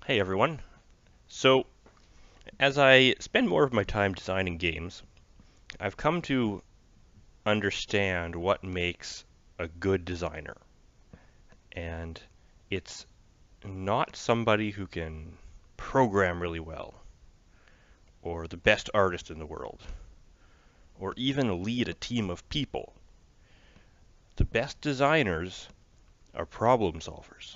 Hey everyone. So, as I spend more of my time designing games, I've come to understand what makes a good designer. And it's not somebody who can program really well, or the best artist in the world, or even lead a team of people. The best designers are problem solvers.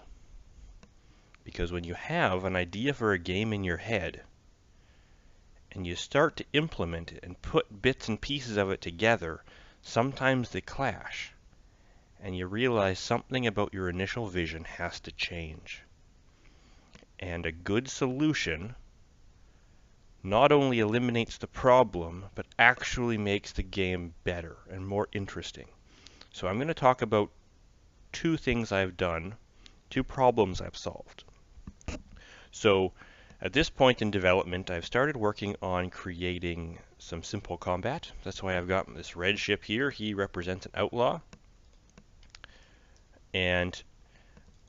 Because when you have an idea for a game in your head, and you start to implement it and put bits and pieces of it together, sometimes they clash, and you realize something about your initial vision has to change. And a good solution not only eliminates the problem, but actually makes the game better and more interesting. So I'm going to talk about two things I've done, two problems I've solved. So at this point in development, I've started working on creating some simple combat. That's why I've got this red ship here. He represents an outlaw. And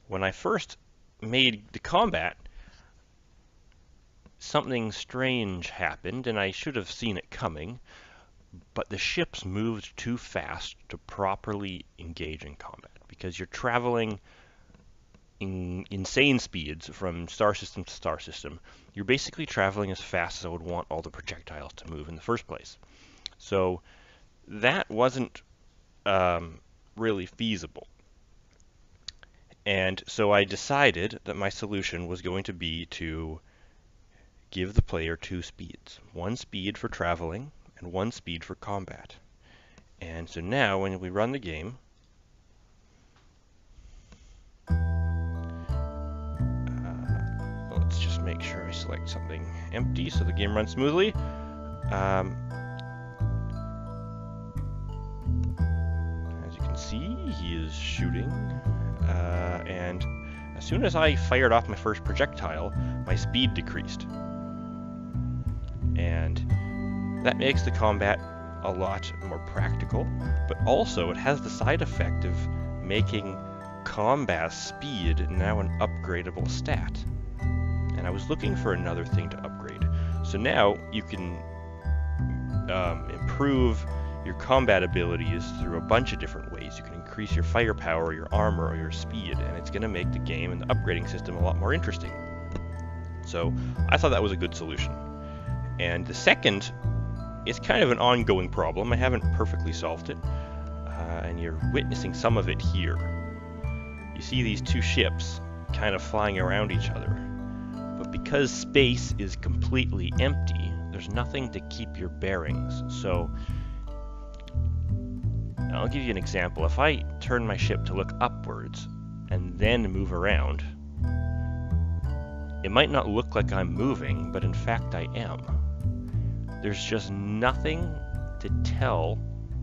when I first made the combat, something strange happened, and I should have seen it coming, but the ships moved too fast to properly engage in combat, because you're traveling insane speeds from star system to star system. You're basically traveling as fast as I would want all the projectiles to move in the first place. So that wasn't really feasible. And so I decided that my solution was going to be to give the player two speeds. One speed for traveling and one speed for combat. And so now when we run the game, let's just make sure I select something empty so the game runs smoothly. As you can see, he is shooting, and as soon as I fired off my first projectile, my speed decreased. And that makes the combat a lot more practical, but also it has the side effect of making combat speed now an upgradable stat. And I was looking for another thing to upgrade. So now you can improve your combat abilities through a bunch of different ways. You can increase your firepower, your armor, or your speed, and it's going to make the game and the upgrading system a lot more interesting. So I thought that was a good solution. And the second is kind of an ongoing problem. I haven't perfectly solved it, and you're witnessing some of it here. You see these two ships kind of flying around each other. But because space is completely empty, there's nothing to keep your bearings. So I'll give you an example. If I turn my ship to look upwards and then move around, it might not look like I'm moving, but in fact I am. There's just nothing to tell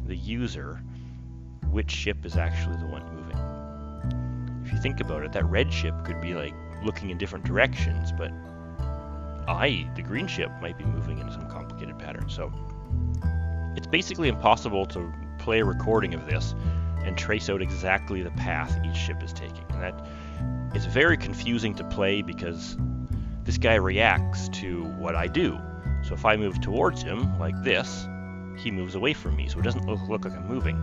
the user which ship is actually the one moving. If you think about it, that red ship could be like looking in different directions, but the green ship, might be moving in some complicated pattern. So it's basically impossible to play a recording of this and trace out exactly the path each ship is taking. And that it's very confusing to play because this guy reacts to what I do. So if I move towards him like this, he moves away from me, so it doesn't look like I'm moving.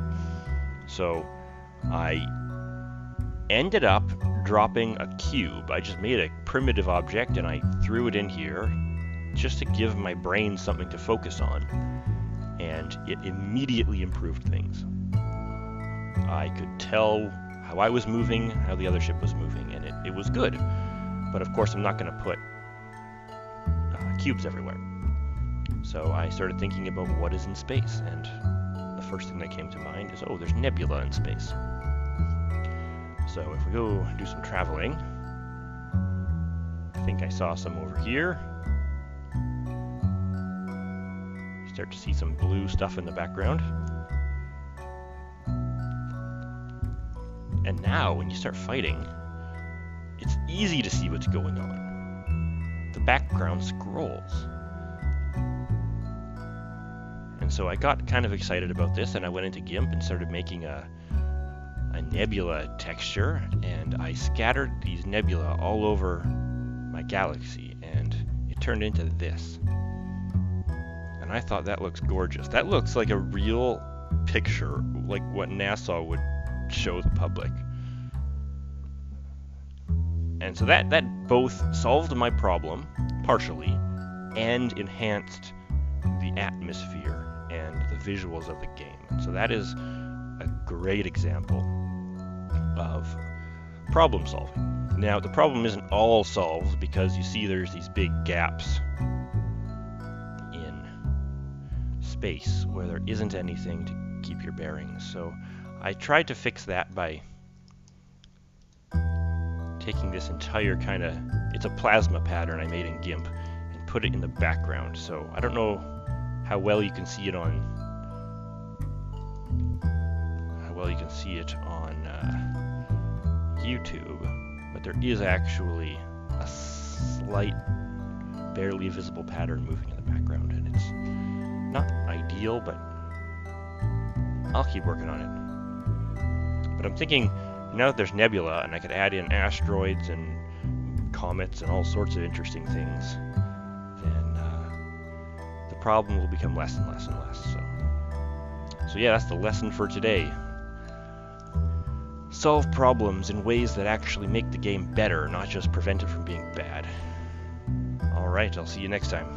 So I ended up dropping a cube. I just made a primitive object and I threw it in here just to give my brain something to focus on, and it immediately improved things. I could tell how I was moving, how the other ship was moving, and it was good. But of course I'm not going to put cubes everywhere. So I started thinking about what is in space, and the first thing that came to mind is, oh, there's nebula in space. So if we go do some traveling, I think I saw some over here. You start to see some blue stuff in the background. And now, when you start fighting, it's easy to see what's going on. The background scrolls. And so I got kind of excited about this, and I went into GIMP and started making a nebula texture, and I scattered these nebula all over my galaxy, and it turned into this. And I thought that looks gorgeous. That looks like a real picture, like what NASA would show the public. And so that both solved my problem, partially, and enhanced the atmosphere and the visuals of the game. And so that is a great example of problem solving. Now, the problem isn't all solved because you see there's these big gaps in space where there isn't anything to keep your bearings. So I tried to fix that by taking this entire kind of, it's a plasma pattern I made in GIMP, and put it in the background. So I don't know how well you can see it on YouTube, but there is actually a slight, barely visible pattern moving in the background, and it's not ideal, but I'll keep working on it. But I'm thinking, now that there's nebula and I could add in asteroids and comets and all sorts of interesting things, then the problem will become less and less and less. So yeah, that's the lesson for today. Solve problems in ways that actually make the game better, not just prevent it from being bad. Alright, I'll see you next time.